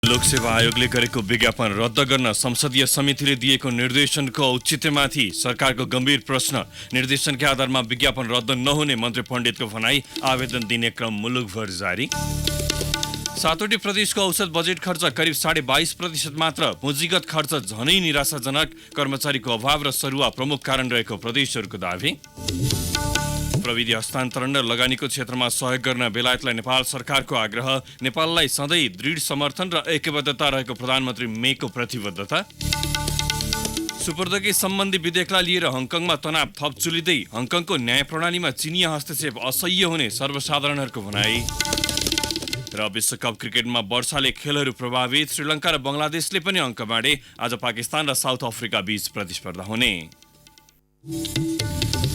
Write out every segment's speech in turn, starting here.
लोकसेवा आयोगले गरेको विज्ञापन रद्द गर्न संसदीय समितिले दिएको निर्देशनको औचित्यमाथि सरकारको गम्भीर प्रश्न। निर्देशनकै आधारमा विज्ञापन रद्द नहुने मन्त्री पण्डितको भनाई। आवेदन दिने क्रम मुलुकभर जारी। 7वटै प्रदेशको औसत बजेट खर्च करिब 22.5% मात्र। पुँजीगत खर्च झनै निराशाजनक। कर्मचारीको अभाव र सरुवा प्रमुख कारण रहेको प्रदेशहरूको दावी। प्रविधि हस्तान्तरण र लगानीको क्षेत्रमा सहयोग गर्न बेलायतलाई नेपाल सरकारको आग्रह। नेपाललाई सधैँ दृढ समर्थन र ऐक्यबद्धता रहेको प्रधानमन्त्री मेको प्रतिबद्धता। सुपुर्दगी सम्बन्धी विधेयकलाई लिएर हङकङमा तनाव थप चुलिँदै। हङकङको न्याय प्रणालीमा चिनिया हस्तक्षेप असह्य हुने सर्वसाधारणहरूको भनाई। र विश्वकप क्रिकेटमा वर्षाले खेलहरू प्रभावित। श्रीलङ्का र बङ्गलादेशले पनि अङ्क बाँडे। आज पाकिस्तान र साउथ अफ्रिका बीच प्रतिस्पर्धा हुने।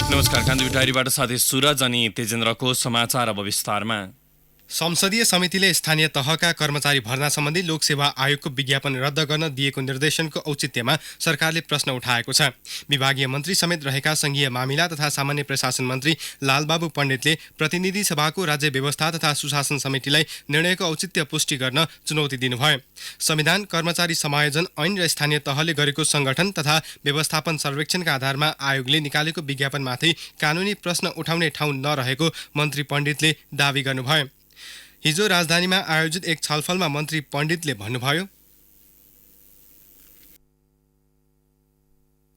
नमस्कार, कान्ति डायरीबाट साथी सुरज अनि तेजेन्द्रको समाचार अब विस्तारमा। संसदीय समितिले स्थानीय तहका कर्मचारी भर्ना सम्बन्धी लोकसेवा आयोगको विज्ञापन रद्द गर्न दिएको निर्देशनको औचित्यमा सरकारले प्रश्न उठाएको छ। विभागीय मन्त्री समेत रहेका संघीय मामिला तथा सामान्य प्रशासन मन्त्री लालबाबु पण्डितले प्रतिनिधि सभाको राज्य व्यवस्था तथा सुशासन समितिलाई निर्णयको औचित्य पुष्टि गर्न चुनौती दिनुभयो। संविधान, कर्मचारी समायोजन ऐन र स्थानीय तहले गरेको संगठन तथा व्यवस्थापन सर्वेक्षणका आधारमा आयोगले निकालेको विज्ञापनमाथि कानुनी प्रश्न उठाउने ठाउँ नरहेको मन्त्री पण्डितले दावी गर्नुभयो। हिजो राजधानीमा आयोजित एक छलफलमा मन्त्री पण्डितले भन्नुभयो,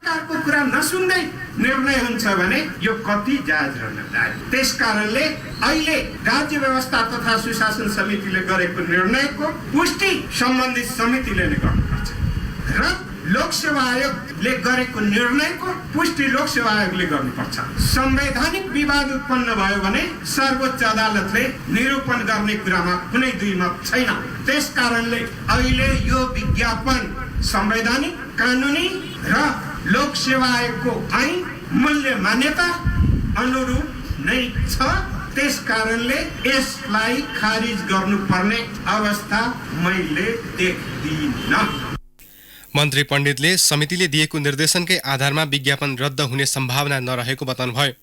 सरकारको कुरा नसुन्दै निर्णय हुन्छ भने यो कति जायज रहन लाग्यो। त्यसकारणले अहिले राज्य व्यवस्था तथा सुशासन समितिले गरेको निर्णयको पुष्टि सम्बन्धित समितिले नै गर्नुपर्छ र लोकसेवा आयोगले गरेको निर्णयको पुष्टि लोकसेवा आयोगले गर्नुपर्छ। संवैधानिक विवाद उत्पन्न भयो भने सर्वोच्च अदालतले निरूपण गर्ने कुरामा कुनै दुई मत छैन। त्यसकारणले अहिले यो विज्ञापन संवैधानिक, कानुनी र लोकसेवा आयोगको ऐन मूल्य मान्यता अनुरूप नै छ। त्यसकारणले यसलाई खारिज गर्नुपर्ने अवस्था मैले देख्दिन। मन्त्री पण्डितले समितिले दिएको निर्देशनकै आधारमा विज्ञापन रद्द हुने सम्भावना नरहेको बताउनुभयो।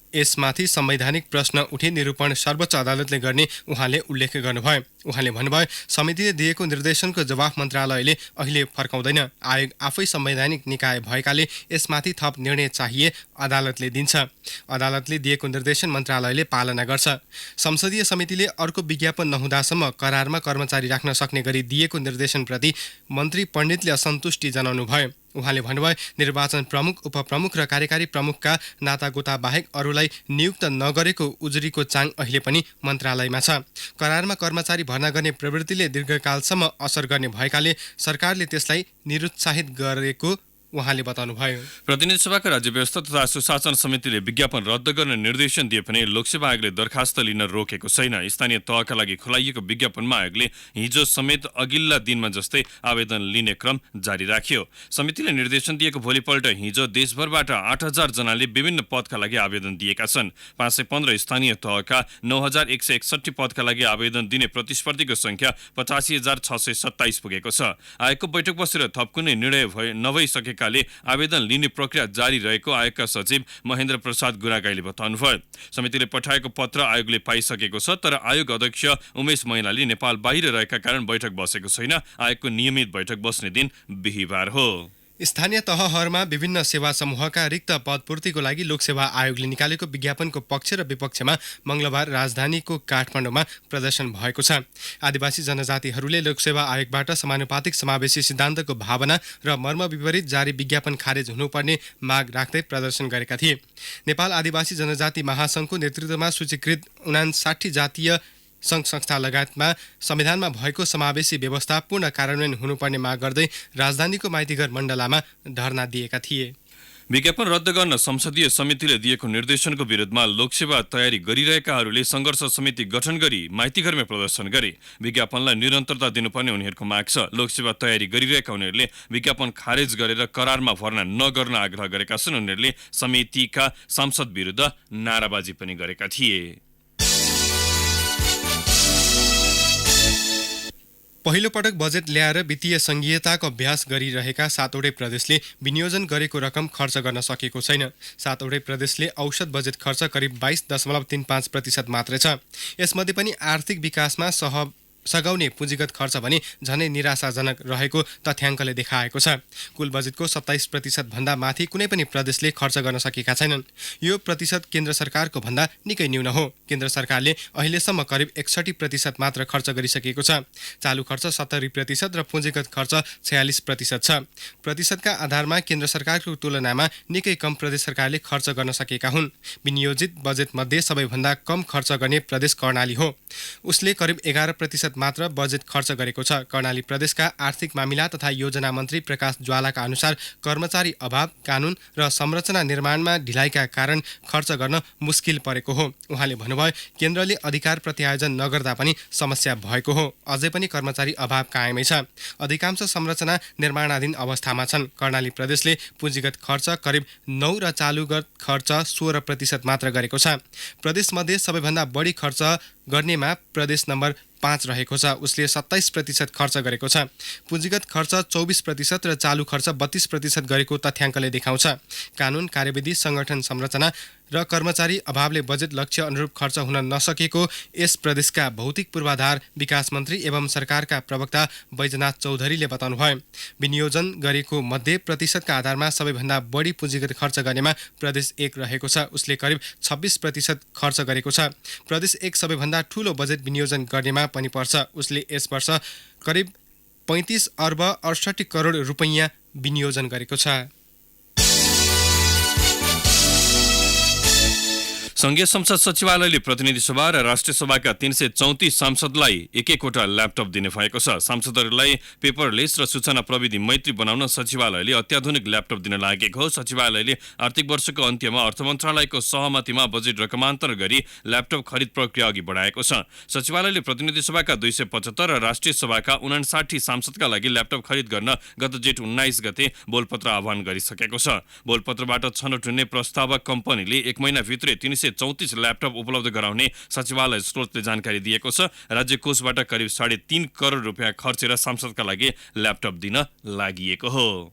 यसमाथि संवैधानिक प्रश्न उठे निरूपण सर्वोच्च अदालतले गर्ने उहाँले उल्लेख गर्नुभयो। उहाँले भन्नुभयो, समितिले दिएको निर्देशनको जवाफ मन्त्रालयले अहिले फर्काउँदैन। आयोग आफै संवैधानिक निकाय भएकाले यसमाथि थप निर्णय चाहिए अदालतले दिन्छ। अदालतले दिएको निर्देशन मन्त्रालयले पालना गर्छ। संसदीय समितिले अर्को विज्ञापन नहुँदासम्म करारमा कर्मचारी राख्न सक्ने गरी दिएको निर्देशनप्रति मन्त्री पण्डितले असन्तुष्टि जनाउनुभयो। उहाँले भन्नुभयो, निर्वाचन प्रमुख, उपप्रमुख र कार्यकारी प्रमुखका नातागोता बाहेक अरूलाई नियुक्त नगरेको उजुरीको चाङ अहिले पनि मन्त्रालयमा छ। करारमा कर्मचारी भर्ना गर्ने प्रवृत्तिले दीर्घकालसम्म असर गर्ने भएकाले सरकारले त्यसलाई निरुत्साहित गरेको उहाँले बताउनुभयो। प्रतिनिधि सभाको राज्य व्यवस्था तथा सुशासन समितिले विज्ञापन रद्द गर्न निर्देशन दिए पनि लोकसेवा आयोगले दरखास्त लिन रोकेको छैन। स्थानीय तहका लागि खुलाइएको विज्ञापनमा आयोगले हिजो समेत अघिल्ला दिनमा जस्तै आवेदन लिने क्रम जारी राख्यो। समितिले निर्देशन दिएको भोलिपल्ट हिजो देशभरबाट 8,000 जनाले विभिन्न पदका लागि आवेदन दिएका छन्। 515 स्थानीय तहका 9,161 पदका लागि आवेदन दिने प्रतिस्पर्धीको संख्या 85,627 पुगेको छ। आयोगको बैठक बसेर थप कुनै निर्णय नभइसके आवेदन लिने प्रक्रिया जारी रहेको आयोगका सचिव महेन्द्र प्रसाद गुरागाईले बताउनुभयो। समितिले पठाएको पत्र आयोगले पाइसकेको छ, तर आयोग अध्यक्ष उमेश मैनाली नेपाल बाहिर रहेका कारण बैठक बसेको छैन। आयोगको नियमित बैठक बस्ने दिन बिहिबार हो। स्थानीय तहहरूमा विभिन्न सेवा समूहका रिक्त पदपूर्तिको लागि लोकसेवा आयोगले निकालेको विज्ञापनको पक्ष र विपक्षमा मंगलबार राजधानीको काठमाडौँमा प्रदर्शन भएको छ। आदिवासी जनजातिहरूले लोकसेवा आयोगबाट समानुपातिक समावेशी सिद्धान्तको भावना र मर्म विपरीत जारी विज्ञापन खारेज हुनुपर्ने माग राख्दै प्रदर्शन गरेका थिए। नेपाल आदिवासी जनजाति महासंघको नेतृत्वमा सूचीकृत 59 जातीय सङ्घ संस्था लगायतमा संविधानमा भएको समावेशी व्यवस्था पूर्ण कार्यान्वयन हुनुपर्ने माग गर्दै राजधानीको माइतीघर मण्डलामा धरना दिएका थिए। विज्ञापन रद्द गर्न संसदीय समितिले दिएको निर्देशनको विरुद्धमा लोकसेवा तयारी गरिरहेकाहरूले संघर्ष समिति गठन गरी माइतीघरमै प्रदर्शन गरे। विज्ञापनलाई निरन्तरता दिनुपर्ने उनीहरूको माग छ। लोकसेवा तयारी गरिरहेका उनीहरूले विज्ञापन खारेज गरेर करारमा भर्ना नगर्न आग्रह गरेका छन्। उनीहरूले समितिका सांसद विरुद्ध नाराबाजी पनि गरेका थिए। पहिलो पटक बजेट ल्याएर वित्तीय संघीयताको अभ्यास गरिरहेका 7वटै प्रदेशले विनियोजन गरेको रकम खर्च गर्न सकेको छैन। 7वटै प्रदेशले औसत बजेट खर्च करिब 22.35% मात्रै छ। यसमध्ये पनि आर्थिक विकासमा सघाउने पुँजीगत खर्च भने झनै निराशाजनक रहेको तथ्याङ्कले देखाएको छ। कुल बजेटको 27% भन्दा माथि कुनै पनि प्रदेशले खर्च गर्न सकेका छैनन्। यो प्रतिशत केन्द्र सरकारको भन्दा निकै न्यून हो। केन्द्र सरकारले अहिलेसम्म करिब 61% मात्र खर्च गरिसकेको छ। चालु खर्च 70% र पुँजीगत खर्च 46% छ। प्रतिशतका आधारमा केन्द्र सरकारको तुलनामा निकै कम प्रदेश सरकारले खर्च गर्न सकेका हुन्। विनियोजित बजेटमध्ये सबैभन्दा कम खर्च गर्ने प्रदेश कर्णाली हो। उसले करिब 11% मात्र बजेट खर्च गरेको छ। कर्णाली प्रदेशका आर्थिक मामिला तथा योजना मन्त्री प्रकाश ज्वालाका अनुसार कर्मचारी अभाव, कानुन र संरचना निर्माणमा ढिलाइका कारण खर्च गर्न मुस्किल परेको हो। उहाँले भन्नुभयो, केन्द्रले अधिकार प्रत्यायोजन नगर्दा पनि समस्या भएको हो। अझै पनि कर्मचारी अभाव कायमै छ। अधिकांश संरचना निर्माणाधीन अवस्थामा छन्। कर्णाली प्रदेशले पुँजीगत खर्च करिब 9 र चालुगत खर्च 16% मात्र गरेको छ। प्रदेशमध्ये सबैभन्दा बढी खर्च गर्नेमा प्रदेश नम्बर 5 रहेको छ। उसले 27% खर्च गरेको छ। पुँजीगत खर्च 24% र चालु खर्च 32% गरेको तथ्याङ्कले देखाउँछ। कानुन, कार्यविधि, संगठन संरचना र कर्मचारी अभावले बजेट लक्ष्य अनुरूप खर्च हुन नसकेको यस प्रदेशका भौतिक पूर्वाधार विकास मन्त्री एवं सरकारका प्रवक्ता बैजनाथ चौधरीले बताउनुभयो। विनियोजन गरेको मध्ये प्रतिशतका आधारमा सबैभन्दा बढी पुँजीगत खर्च गर्नेमा प्रदेश 1 रहेको छ। उसले करिब 26% खर्च गरेको छ। प्रदेश 1 सबैभन्दा ठूलो बजेट विनियोजन गर्नेमा पनि पर्छ। उसले यस वर्ष करिब 35 अर्ब 68 करोड रुपैयाँ विनियोजन गरेको छ। संघीय संसद सचिवालयले प्रतिनिधि सभा र राष्ट्रिय सभाका 334 सांसदलाई एक-एकवटा ल्यापटप दिने भएको छ। सांसदहरूलाई पेपरलेस र सूचना प्रविधि मैत्री बनाउन सचिवालयले अत्याधुनिक ल्यापटप दिन लागेको हो। सचिवालयले आर्थिक वर्षको अन्त्यमा अर्थ मन्त्रालयको सहमतिमा बजेट रकमान्तर गरी ल्यापटप खरिद प्रक्रिया अघि बढाएको छ। सचिवालयले प्रतिनिधि सभाका 275 र राष्ट्रिय सभाका 59 सांसदका लागि ल्यापटप खरिद गर्न गत जेठ 19 गते बोलपत्र आह्वान गरिसकेको छ। बोलपत्रबाट छनौट हुने प्रस्तावक कम्पनीले 1 महिनाभित्रै 334 ल्यापटप उपलब्ध गराउने सचिवालय स्रोतले जानकारी दिएको छ। राज्य कोषबाट करिब 3.5 करोड रुपियाँ खर्चेर सांसदका लागि ल्यापटप दिन लागि हो।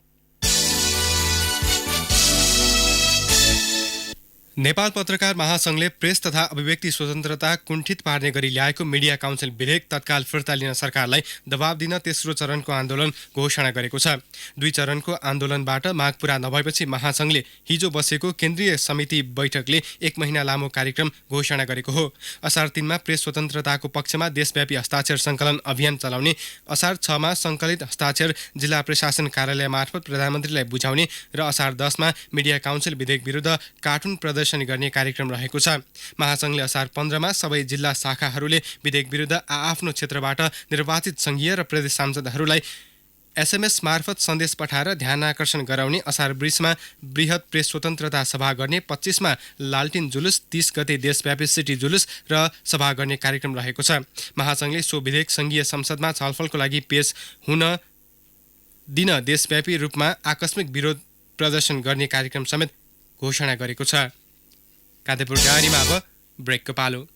नेपाल पत्रकार महासंघले प्रेस तथा अभिव्यक्ति स्वतन्त्रता कुण्ठित पार्ने गरी ल्याएको मिडिया काउन्सिल विधेयक तत्काल फिर्ता लिन सरकारलाई दबाब दिन तेस्रो चरणको आन्दोलन घोषणा गरेको छ। 2 चरणको आन्दोलनबाट माग पूरा नभएपछि महासंघले हिजो बसेको केन्द्रीय समिति बैठकले 1 महिना लामो कार्यक्रम घोषणा गरेको हो। असार 3 मा प्रेस स्वतन्त्रताको पक्षमा देशव्यापी हस्ताक्षर सङ्कलन अभियान चलाउने, असार 6 मा सङ्कलित हस्ताक्षर जिल्ला प्रशासन कार्यालय मार्फत प्रधानमन्त्रीलाई बुझाउने र असार 10 मा मिडिया काउन्सिल विधेयक विरुद्ध कार्टुन प्रदर्शन गर्ने कार्यक्रम रहेको छ। महासंघले असार 15 मा सबै जिल्ला शाखाहरूले विधेयक विरुद्ध आआफ्नो क्षेत्रबाट निर्वाचित संघीय र प्रदेश सांसदहरूलाई SMS मार्फत सन्देश पठाएर ध्यानआकर्षण गराउने, असार 20 मा बृहत प्रेस स्वतन्त्रता सभा गर्ने, 25 मा लालटिन जुलुस, 30 गते देशव्यापी सिटी जुलुस र सभा गर्ने कार्यक्रम रहेको छ। महासंघले सो विधेयक संघीय संसदमा छलफलको लागि पेश हुन दिन देशव्यापी रूपमा आकस्मिक विरोध प्रदर्शन गर्ने कार्यक्रम समेत घोषणा गरेको छ। कान्तिपुर डायरीमा अब ब्रेकको पालो।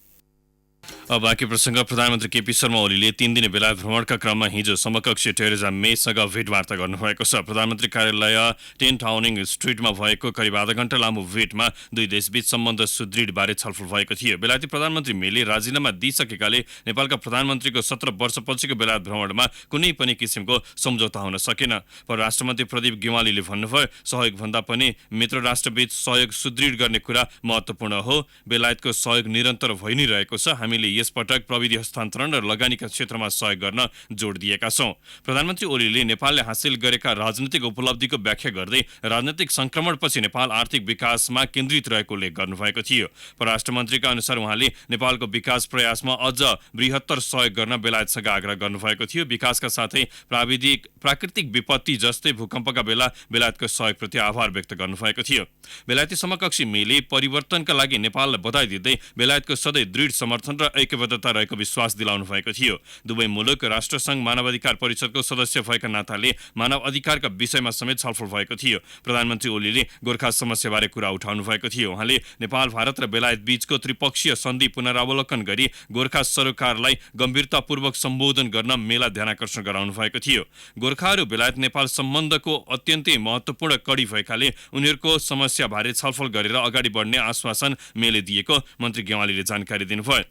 अब बाँकी प्रसङ्ग। प्रधानमन्त्री केपी शर्मा ओलीले 3 दिने बेलायत भ्रमणका क्रममा हिजो समकक्षी टेरेजा मेसँग भेटवार्ता गर्नुभएको छ। प्रधानमन्त्री कार्यालय 10 टाउनिङ स्ट्रिटमा भएको करिब आधा घण्टा लामो भेटमा दुई देशबीच सम्बन्ध सुदृढबारे छलफल भएको थियो। बेलायती प्रधानमन्त्री मेले राजीनामा दिइसकेकाले नेपालका प्रधानमन्त्रीको 17 वर्षपछिको बेलायत भ्रमणमा कुनै पनि किसिमको सम्झौता हुन सकेन। परराष्ट्र मन्त्री प्रदीप गेवालीले भन्नुभयो, सहयोगभन्दा पनि मित्र राष्ट्रबीच सहयोग सुदृढ गर्ने कुरा महत्त्वपूर्ण हो। बेलायतको सहयोग निरन्तर भइ नै रहेको छ। हामीले यसपटक प्रविधि हस्तान्तरण र लगानीका क्षेत्रमा सहयोग गर्न जोड दिएका छौँ। प्रधानमन्त्री ओलीले नेपालले हासिल गरेका राजनीतिक उपलब्धिको व्याख्या गर्दै राजनीतिक सङ्क्रमणपछि नेपाल आर्थिक विकासमा केन्द्रित रहेको उल्लेख गर्नुभएको थियो। परराष्ट्र मन्त्रीका अनुसार उहाँले नेपालको विकास प्रयासमा अझ बृहत्तर सहयोग गर्न बेलायतसँग आग्रह गर्नुभएको थियो। विकासका साथै प्राकृतिक विपत्ति जस्तै भूकम्पका बेला बेलायतको सहयोगप्रति आभार व्यक्त गर्नुभएको थियो। बेलायती समकक्षी मेले परिवर्तनका लागि नेपाललाई बधाई दिँदै बेलायतको सधैँ दृढ समर्थन र ऐक्यबद्धता रहेको विश्वास दिलाउनु भएको थियो। दुवै मुलुक राष्ट्रसङ्घ मानवाधिकार परिषदको सदस्य भएका नाताले मानव अधिकारका विषयमा समेत छलफल भएको थियो। प्रधानमन्त्री ओलीले गोर्खा समस्याबारे कुरा उठाउनु भएको थियो। उहाँले नेपाल, भारत र बेलायत बीचको त्रिपक्षीय सन्धि पुनरावलोकन गरी गोर्खा सरकारलाई गम्भीरतापूर्वक सम्बोधन गर्न मेला ध्यानआकर्षण गराउनु भएको थियो। गोर्खाहरू बेलायत नेपाल सम्बन्धको अत्यन्तै महत्त्वपूर्ण कडी भएकाले उनीहरूको समस्याबारे छलफल गरेर अगाडि बढ्ने आश्वासन मेले दिएको मन्त्री गेवालीले जानकारी दिनुभयो।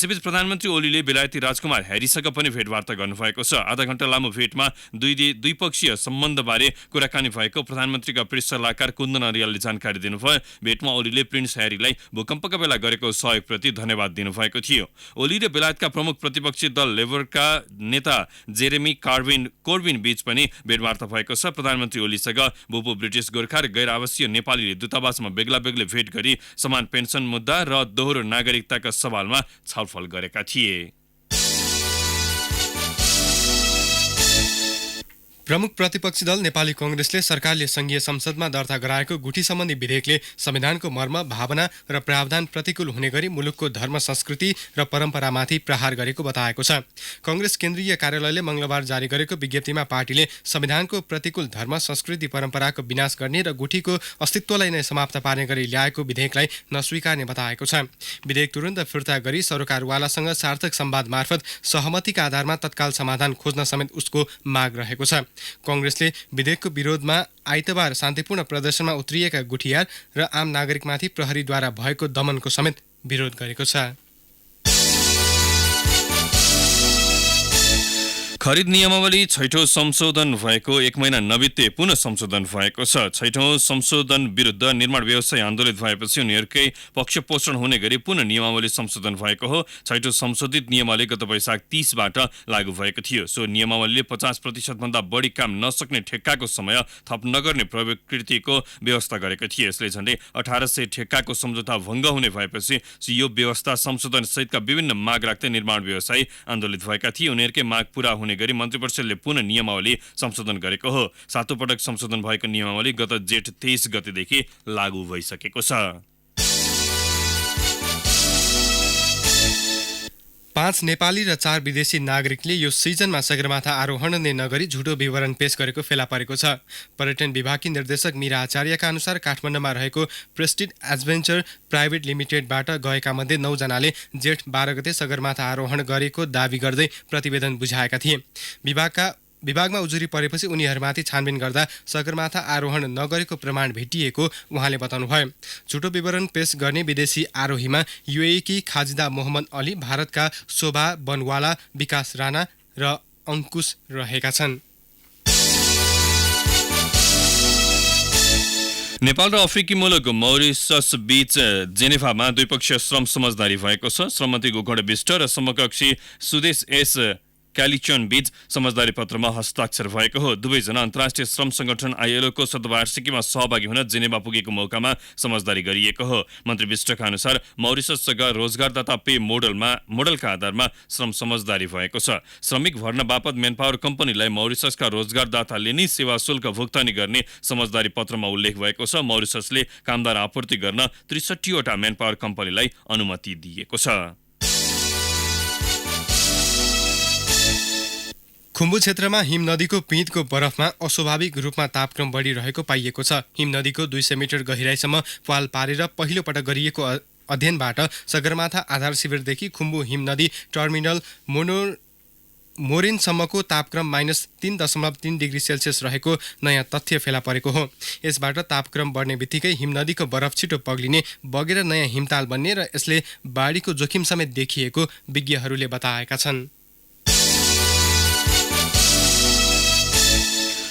यसैबीच प्रधानमन्त्री ओलीले बेलायती राजकुमार ह्यारिसँग पनि भेटवार्ता गर्नुभएको छ। आधा घण्टा लामो भेटमा द्विपक्षीय सम्बन्धबारे कुराकानी भएको प्रधानमन्त्रीका प्रेस सल्लाहकार कुन्दन अर्यालले जानकारी दिनुभयो। भेटमा ओलीले प्रिन्स ह्यारीलाई भूकम्पका बेला गरेको सहयोगप्रति धन्यवाद दिनुभएको थियो। ओली र बेलायतका प्रमुख प्रतिपक्षी दल लेबरका नेता जेरेमी कोर्बिन बीच पनि भेटवार्ता भएको छ। प्रधानमन्त्री ओलीसँग भूपू ब्रिटिस गोर्खा र गैर आवासीय नेपालीले दूतावासमा बेग्ला बेग्लै भेट गरी समान पेन्सन मुद्दा र दोहोरो नागरिकताका सवालमा छलफल गरेका थिए। प्रमुख प्रतिपक्षी दल नेपाली कांग्रेसले सरकारले संघीय संसदमा दर्ता गराएको गुठी सम्बन्धी विधेयकले संविधानको मर्म, भावना र प्रावधान प्रतिकूल हुने गरी मुलुकको धर्म, संस्कृति र परम्परामाथि प्रहार गरेको बताएको छ। कांग्रेस केन्द्रीय कार्यालयले मंगलबार जारी गरेको विज्ञप्तिमा पार्टीले संविधानको प्रतिकूल धर्म, संस्कृति, परम्पराको विनाश गर्ने र गुठीको अस्तित्वलाई नै समाप्त पार्ने गरी ल्याएको विधेयकलाई नस्वीकार्ने बताएको छ। विधेयक तुरन्त फिर्ता गरी सरकारवालासँग सार्थक संवाद मार्फत सहमतिका आधारमा तत्काल समाधान खोज्न समेत उसको माग रहेको छ। कांग्रेसले विधेयकको विरोधमा आइतबार शान्तिपूर्ण प्रदर्शनमा उत्रिएका गुठियार र आम नागरिकमाथि प्रहरीद्वारा भएको दमनको समेत विरोध गरेको छ। खरिद नियमावली छैठौं संशोधन भएको 1 महिना नबित्दै पुनः संशोधन भएको छ। छैठौं संशोधन विरुद्ध निर्माण व्यवसायी आन्दोलित भएपछि उनीहरूकै पक्षपोषण हुने गरी पुनः नियमावली संशोधन भएको हो। छैठौं संशोधित नियमावली गत वैशाख 30 बाट लागू भएको थियो। सो नियमावलीले 50% भन्दा बढी काम नसक्ने ठेक्काको समय थप नगर्ने प्रकृतिको व्यवस्था गरेको थियो। यसले झण्डै 1800 ठेक्काको सम्झौता भङ्ग हुने भएपछि यो व्यवस्था संशोधन सहितका विभिन्न माग राख्दै निर्माण व्यवसायी आन्दोलित भएका थिए। उनीहरूकै माग पूरा हुने गरी मन्त्रीपरिषदले पुनः नियमावली संशोधन गरेको हो। सातौं पटक संशोधन भएको नियमावली गत जेठ 23 गतेदेखि लागू भइसकेको छ। 5 नेपाली र 4 विदेशी नागरिकले यो सिजनमा सगरमाथा आरोहण नै नगरी झुटो विवरण पेश गरेको फेला परेको छ। पर्यटन विभागकी निर्देशक मीरा आचार्यका अनुसार काठमाडौँमा रहेको प्रेस्टिज एडभेन्चर प्राइभेट लिमिटेडबाट गएका मध्ये 9 जनाले जेठ 12 गते सगरमाथा आरोहण गरेको दावी गर्दै प्रतिवेदन बुझाएका थिए। विभागमा उजुरी परेपछि उनीहरूमाथि छानबिन गर्दा सगरमाथा आरोहण नगरेको प्रमाण भेटिएको उहाँले बताउनुभयो। झुटो विवरण पेश गर्ने विदेशी आरोहीमा यूएई की खाजिदा मोहम्मद अली, भारतका शोभा बनवाला, विकास राणा र अंकुश रहेका छन्। नेपाल र अफ्रिकी मुलुक मौरिसस बीच जेनेभामा द्विपक्षीय श्रम समझदारी भएको छ। श्रम मन्त्री गोकर्ण बिष्ट र समकक्षी सुदेश एस क्यालिचन बीच समझदारी पत्रमा हस्ताक्षर भएको हो। दुवैजना अन्तर्राष्ट्रिय श्रम संगठन ILO को शतवार्षिकीमा सहभागी हुन जेनेभा पुगेको मौकामा समझदारी गरिएको हो। मन्त्री बिष्टका अनुसार मौरिसससँग रोजगारदाता पे मोडलका आधारमा श्रम समझदारी भएको छ। श्रमिक भर्न बापत म्यानपावर कम्पनीलाई मौरिससका रोजगारदाताले नै सेवा शुल्क भुक्तानी गर्ने समझदारी पत्रमा उल्लेख भएको छ। मौरिससले कामदार आपूर्ति गर्न 63 वटा म्यानपावर कम्पनीलाई अनुमति दिएको छ। खुम्बु क्षेत्रमा हिम नदीको पिँधको बरफमा अस्वाभाविक रूपमा तापक्रम बढिरहेको पाइएको छ। हिम नदीको 200 मिटर गहिराइसम्म पाल पारेर पहिलो पटक गरिएको अध्ययनबाट सगरमाथा आधार शिविरदेखि खुम्बु हिम नदी टर्मिनल मोरिनसम्मको तापक्रम -3.3 डिग्री सेल्सियस रहेको नयाँ तथ्य फेला परेको हो। यसबाट तापक्रम बढ्ने बित्तिकै हिम नदीको बरफ छिटो पग्लिने, बगेर नयाँ हिमताल बन्ने र यसले बाढीको जोखिम समेत देखिएको विज्ञहरूले बताएका छन्।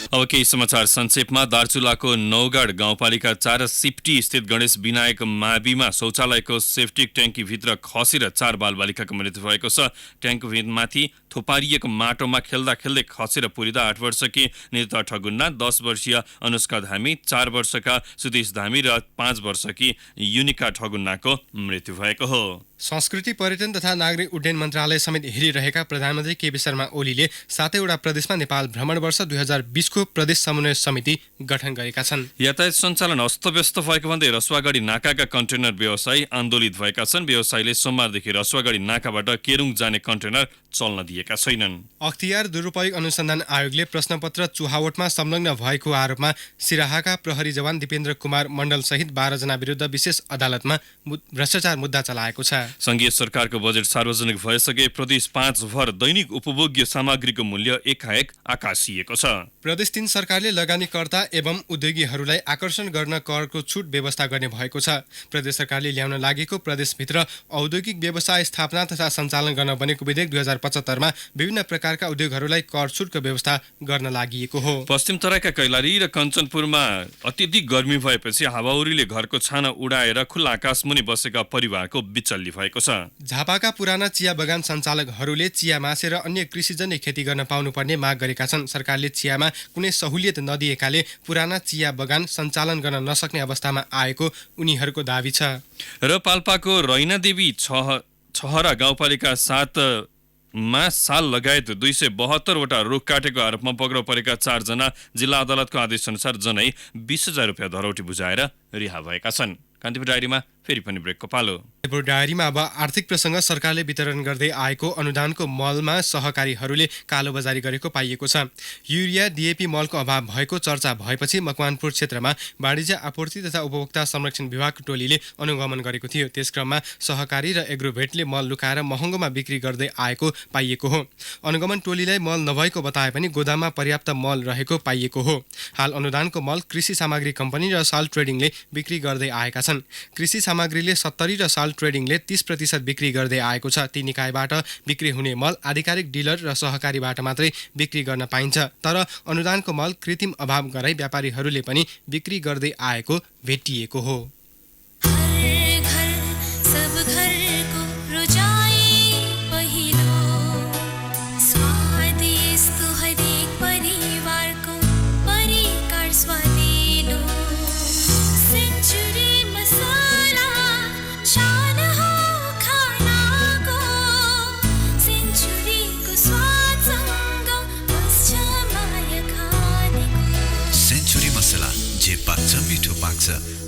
अब केही समाचार संक्षेपमा। दार्चुलाको नौगाड गाउँपालिका 4 सिप्टी स्थित गणेश विनायक माविमा शौचालयको सेप्टिक ट्याङ्कीभित्र खसेर 4 बालबालिकाको मृत्यु भएको छ। ट्याङ्कीमाथि थोपारिएको माटोमा खेल्दा खेल्दै खसेर पुरिँदा 8 वर्षकी निता ठगुन्ना, 10 वर्षीय अनुष्का धामी, 4 वर्षका सुदेश धामी र 5 वर्षकी युनिका ठगुन्नाको मृत्यु भएको हो। संस्कृति, पर्यटन तथा नागरिक उड्डयन मन्त्रालय समेत हेरिरहेका प्रधानमन्त्री केपी शर्मा ओलीले 7वटा प्रदेशमा नेपाल भ्रमण वर्ष 2020 को प्रदेश समन्वय समिति गठन गरेका छन्। यातायात सञ्चालन अस्तव्यस्त भएको भन्दै रसुवागढी नाकाका कन्टेनर व्यवसायी आन्दोलित भएका छन्। व्यवसायीले सोमबारदेखि रसुवागढी नाकाबाट केरुङ जाने कन्टेनर चल्न दिएका छैनन्। अख्तियार दुरुपयोग अनुसन्धान आयोगले प्रश्नपत्र चुहावटमा संलग्न भएको आरोपमा सिराहाका प्रहरी जवान दिपेन्द्र कुमार मण्डल सहित 12 जना विरुद्ध विशेष अदालतमा भ्रष्टाचार मुद्दा चलाएको छ। संघीय सरकारको बजेट सार्वजनिक भइसके प्रदेश 5 भर दैनिक उपभोग्य सामग्रीको मूल्य एकाएक आकाशिएको छ। प्रदेश 3 सरकारले लगानीकर्ता एवं उद्योगीहरूलाई आकर्षण गर्न करको छुट व्यवस्था गर्ने भएको छ। प्रदेश सरकारले ल्याउन लागेको प्रदेशभित्र औद्योगिक व्यवसाय स्थापना तथा सञ्चालन गर्न बनेको विधेयक 2075 मा विभिन्न प्रकारका उद्योगहरूलाई कर छुटको व्यवस्था गर्न लागि हो। पश्चिम तराईका कैलाली र कञ्चनपुरमा अत्यधिक गर्मी भएपछि हावाहुरीले घरको छाना उडाएर खुल्ला आकाश मुनि बसेका परिवारको बिचल्ली भएको छ। झापाका पुराना चिया बगान सञ्चालकहरूले चिया मासेर अन्य कृषिजन्य खेती गर्न पाउनुपर्ने माग गरेका छन्। सरकारले चियामा कुनै सहुलियत नदिएकाले पुराना चिया बगान सञ्चालन गर्न नसक्ने अवस्थामा आएको उनीहरूको दाबी छ। र पाल्पाको रैनादेवी छहरा गाउँपालिका 7 मा साल लगायत 272 वटा रुख काटेको आरोपमा पक्राउ परेका 4 जना जिल्ला अदालतको आदेश अनुसार जनै 20,000 रुपियाँ धरौटी बुझाएर रिहा भएका छन्। कान्तिपुर डायरीमा फेरि पनि ब्रेकको पालो। कान्तिपुर डायरीमा अब आर्थिक प्रसङ्ग सरकारले वितरण गर्दै आएको अनुदानको मलमा सहकारीहरूले कालोबजारी गरेको पाइएको छ। युरिया डीएपी मलको अभाव भएको चर्चा भएपछि मकवानपुर क्षेत्रमा वाणिज्य आपूर्ति तथा उपभोक्ता संरक्षण विभागको टोलीले अनुगमन गरेको थियो। त्यसक्रममा सहकारी र एग्रोभेटले मल लुकाएर महँगोमा बिक्री गर्दै आएको पाइएको हो। अनुगमन टोलीलाई मल नभएको बताए पनि गोदाममा पर्याप्त मल रहेको पाइएको हो। हाल अनुदानको मल कृषि सामग्री कम्पनी र साल ट्रेडिङले बिक्री गर्दै आएका छन्। कृषि सामग्रीले 70 र साल ट्रेडिङले 30% बिक्री गर्दै आएको छ। ती निकायबाट बिक्री हुने मल आधिकारिक डिलर र सहकारीबाट मात्रै बिक्री गर्न पाइन्छ। तर अनुदानको मल कृत्रिम अभाव गराई व्यापारीहरूले पनि बिक्री गर्दै आएको भेटिएको हो।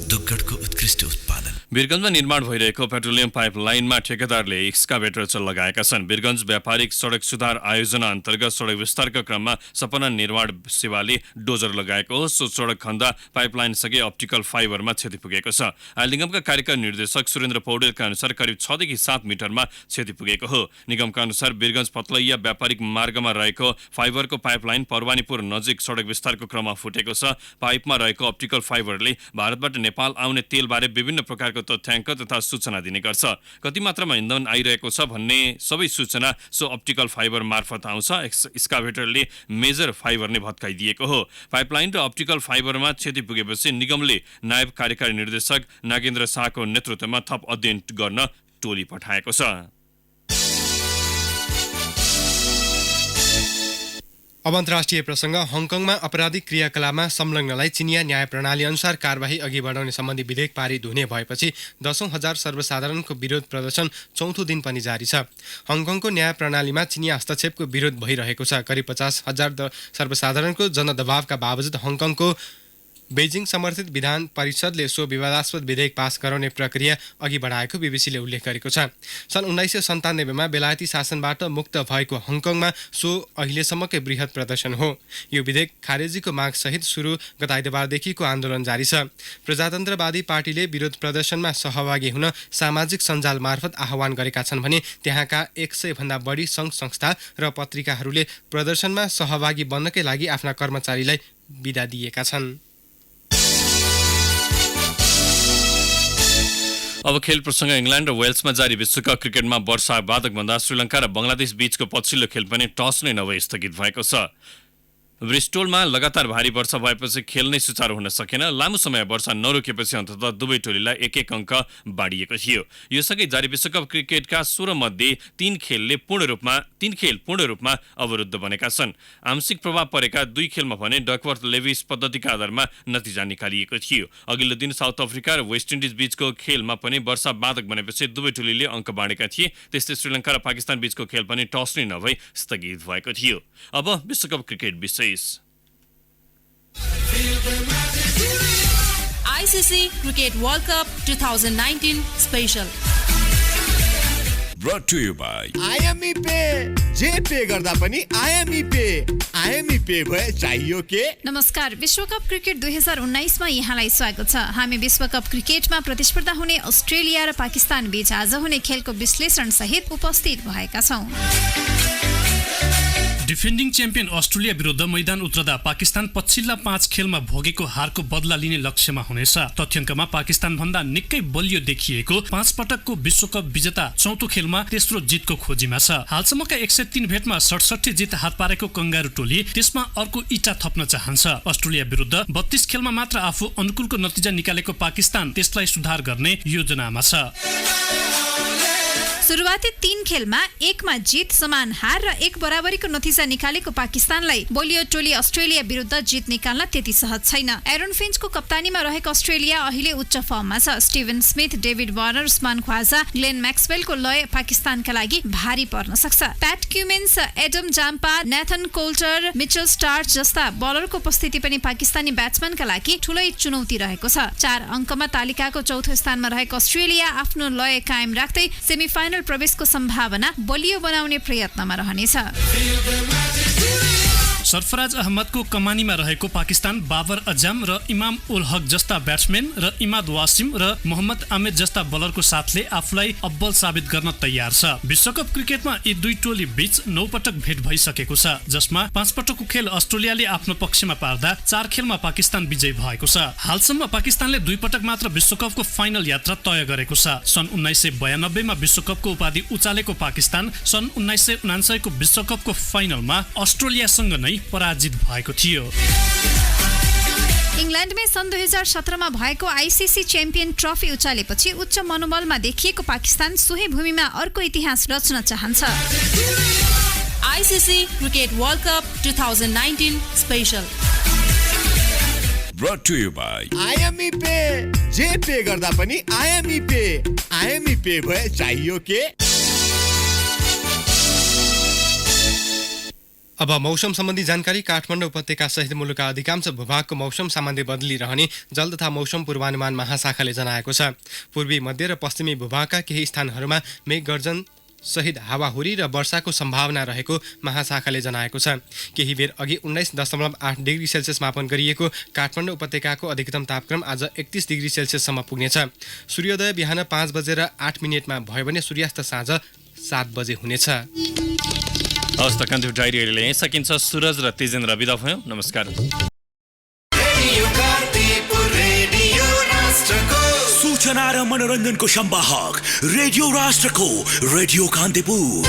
दुग्गडको उत्कृष्ट उत्पादन। वीरगञ्जमा निर्माण भइरहेको पेट्रोलियम पाइप लाइनमा ठेकेदारले एक्सकाभेटर लगाएका छन्। वीरगञ्ज व्यापारिक सडक सुधार आयोजना अन्तर्गत सडक विस्तारका क्रममा सपना निर्माण सेवाले डोजर लगाएको हो। सो सडक खन्दा पाइपलाइन सँगै अप्टिकल फाइबरमा क्षति पुगेको छ। आयल निगमका कार्यकारी निर्देशक सुरेन्द्र पौडेलका अनुसार करिब 6 देखि 7 मिटरमा क्षति पुगेको हो। निगमका अनुसार वीरगञ्ज पतलैया व्यापारिक मार्गमा रहेको फाइबरको पाइपलाइन परवानीपुर नजिक सडक विस्तारको क्रममा फुटेको छ। पाइपमा रहेको अप्टिकल फाइबरले भारतबाट नेपाल आउने तेलबारे विभिन्न प्रकारको तथ्याङ्क तथा सूचना दिने गर्छ। कति मात्रामा इन्धन आइरहेको छ भन्ने सबै सूचना सो अप्टिकल फाइबर मार्फत आउँछ। एक्सकाभेटरले मेजर फाइबर नै भत्काइदिएको हो। पाइपलाइन र अप्टिकल फाइबरमा क्षति पुगेपछि निगमले नायब कार्यकारी निर्देशक नागेन्द्र शाहको नेतृत्वमा थप अध्ययन गर्न टोली पठाएको छ। अब अन्तर्राष्ट्रिय प्रसङ्ग। हङकङमा आपराधिक क्रियाकलापमा संलग्नलाई चिनिया न्याय प्रणाली अनुसार कारबाही अघि बढाउने सम्बन्धी विधेयक पारित हुने भएपछि 10,000 सर्वसाधारणको विरोध प्रदर्शन चौथो दिन पनि जारी छ। हङकङको न्याय प्रणालीमा चिनिया हस्तक्षेपको विरोध भइरहेको छ। करिब 50,000 सर्वसाधारणको जनदबावका बावजुद हङकङको बेजिङ समर्थित विधान परिषदले सो विवादास्पद विधेयक पास गराउने प्रक्रिया अघि बढाएको बीबीसीले उल्लेख गरेको छ। सन् 1997 मा बेलायती शासनबाट मुक्त भएको हङकङमा सो अहिलेसम्मकै वृहत प्रदर्शन हो। यो विधेयक खारेजीको मागसहित सुरु गत आइतबारदेखिको आन्दोलन जारी छ। प्रजातन्त्रवादी पार्टीले विरोध प्रदर्शनमा सहभागी हुन सामाजिक सञ्जाल मार्फत आह्वान गरेका छन् भने त्यहाँका 100 भन्दा बढी सङ्घ संस्था र पत्रिकाहरूले प्रदर्शनमा सहभागी बन्नकै लागि आफ्ना कर्मचारीलाई बिदा दिएका छन्। अब खेल प्रसङ्ग। इङ्ल्यान्ड र वेल्समा जारी विश्वकप क्रिकेटमा वर्षा बाधकभन्दा श्रीलङ्का र बङ्गलादेश बीचको पछिल्लो खेल पनि टस नै नभई स्थगित भएको छ। ब्रिस्टोलमा लगातार भारी वर्षा भएपछि खेल नै सुचारू हुन सकेन। लामो समय वर्षा नरोकेपछि अन्ततः दुवै टोलीलाई 1-1 अङ्क बाँडिएको थियो। यो सँगै जारी विश्वकप क्रिकेटका 16 मध्ये 3 खेल पूर्ण रूपमा अवरुद्ध बनेका छन्। आंशिक प्रभाव परेका 2 खेलमा भने डकवर्थ लेभिस पद्धतिका आधारमा नतिजा निकालिएको थियो। अघिल्लो दिन साउथ अफ्रिका र वेस्ट इन्डिज बीचको खेलमा पनि वर्षा बाधक बनेपछि दुवै टोलीले अङ्क बाँडेका थिए। त्यस्तै श्रीलङ्का र पाकिस्तान बीचको खेल पनि टस नै नभई स्थगित भएको थियो। अब विश्वकप क्रिकेट विषय। ICC Cricket World Cup 2019 Special. Brought to you by IME pay जे पे गर्दा पनि आइएमई पे भए चाहियो के। नमस्कार, विश्वकप क्रिकेट 2019 मा यहाँलाई स्वागत छ। हामी विश्वकप क्रिकेटमा प्रतिस्पर्धा हुने अस्ट्रेलिया र पाकिस्तान बीच आज हुने खेलको विश्लेषण सहित उपस्थित भएका छौं। डिफेन्डिङ च्याम्पियन अस्ट्रेलिया विरुद्ध मैदान उत्रदा पाकिस्तान पछिल्ला 5 खेलमा भोगेको हारको बदला लिने लक्ष्यमा हुनेछ। तथ्याङ्कमा पाकिस्तान भन्दा निकै बलियो देखिएको 5 पटकको विश्वकप विजेता चौथो खेलमा तेस्रो जितको खोजीमा छ। हालसम्मका 103 भेटमा 67 जित हात पारेको कंगारू टोली त्यसमा अर्को इटा थप्न चाहन्छ। अस्ट्रेलिया विरुद्ध 32 खेलमा मात्र आफू अनुकूलको नतिजा निकालेको पाकिस्तान त्यसलाई सुधार गर्ने योजनामा छ। सुरुवाती 3 खेलमा 1 मा जित, समान हार र 1 बराबरीको नतिजा निकालेको पाकिस्तानलाई बलियो टोली अस्ट्रेलिया विरुद्ध जित निकाल्न त्यति सहज छैन। एरोन फिन्चको कप्तानीमा रहेको अस्ट्रेलिया अहिले उच्च फर्ममा छ। Steven Smith, David Warner, Usman Khawaja, Glenn मैक्सवेलको लय पाकिस्तानका लागि भारी पर्न सक्छ। Pat Cummins, Adam Zampa, Nathan Coulter, Mitchell Starc जस्ता बलरको उपस्थिति पनि पाकिस्तानी ब्याट्सम्यानका लागि ठूलै चुनौती रहेको छ। 4 अङ्कमा तालिकाको चौथो स्थानमा रहेको अस्ट्रेलिया आफ्नो लय कायम राख्दै सेमिफाइनल प्रवेशको सम्भावना बलियो बनाउने प्रयत्नमा रहनेछ। सरफराज अहमदको कमानीमा रहेको पाकिस्तान बाबर अजम र इमाम उल हक जस्ता ब्याट्सम्यान र इमाद वासिम र मोहम्मद आमेद जस्ता बलरको साथले आफूलाई अब्बल साबित गर्न तयार छ। विश्वकप क्रिकेटमा यी दुई टोली बीच 9 पटक भेट भइसकेको छ, जसमा 5 पटकको खेल अस्ट्रेलियाले आफ्नो पक्षमा पार्दा 4 खेलमा पाकिस्तान विजयी भएको छ। हालसम्म पाकिस्तानले 2 पटक मात्र विश्वकपको फाइनल यात्रा तय गरेको छ। सन् 1992 मा विश्वकपको उपाधि उचालेको पाकिस्तान सन् 1999 को विश्वकपको फाइनलमा अस्ट्रेलियासँग नै पराजित भएको थियो। इङ्ल्यान्डमै सन् 2017 मा भएको आईसीसी च्याम्पियन ट्रफी उचालेपछि उच्च मनोबलमा देखिएको पाकिस्तान सोही भूमिमा अर्को इतिहास रच्न चाहन्छ। ICC cricket world cup 2019 special. Brought to you by IME pay जे पे गर्दा पनि आइएमई पे भए चाहियो के। अब मौसम सम्बन्धी जानकारी। काठमाडौँ उपत्यका सहित मुलुकका अधिकांश भूभागको मौसम सामान्य बदलिरहने जल तथा मौसम पूर्वानुमान महाशाखाले जनाएको छ। पूर्वी, मध्य र पश्चिमी भूभागका केही स्थानहरूमा मेघगर्जन सहित हावाहुरी र वर्षाको सम्भावना रहेको महाशाखाले जनाएको छ। केही बेर अघि 19.8 डिग्री सेल्सियस मापन गरिएको काठमाडौँ उपत्यकाको अधिकतम तापक्रम आज 31 डिग्री सेल्सियससम्म पुग्नेछ। सूर्योदय बिहान 5:08 भयो भने सूर्यास्त साँझ 7 बजे हुनेछ। हवस् त, कन्ट्री डायरी अहिले यहीँ सकिन्छ। सुरज र तेजेन्द्र बिदा भयो। नमस्कार। सूचना र मनोरञ्जनको सम्वाहक रेडियो राष्ट्रको रेडियो कान्तिपुर।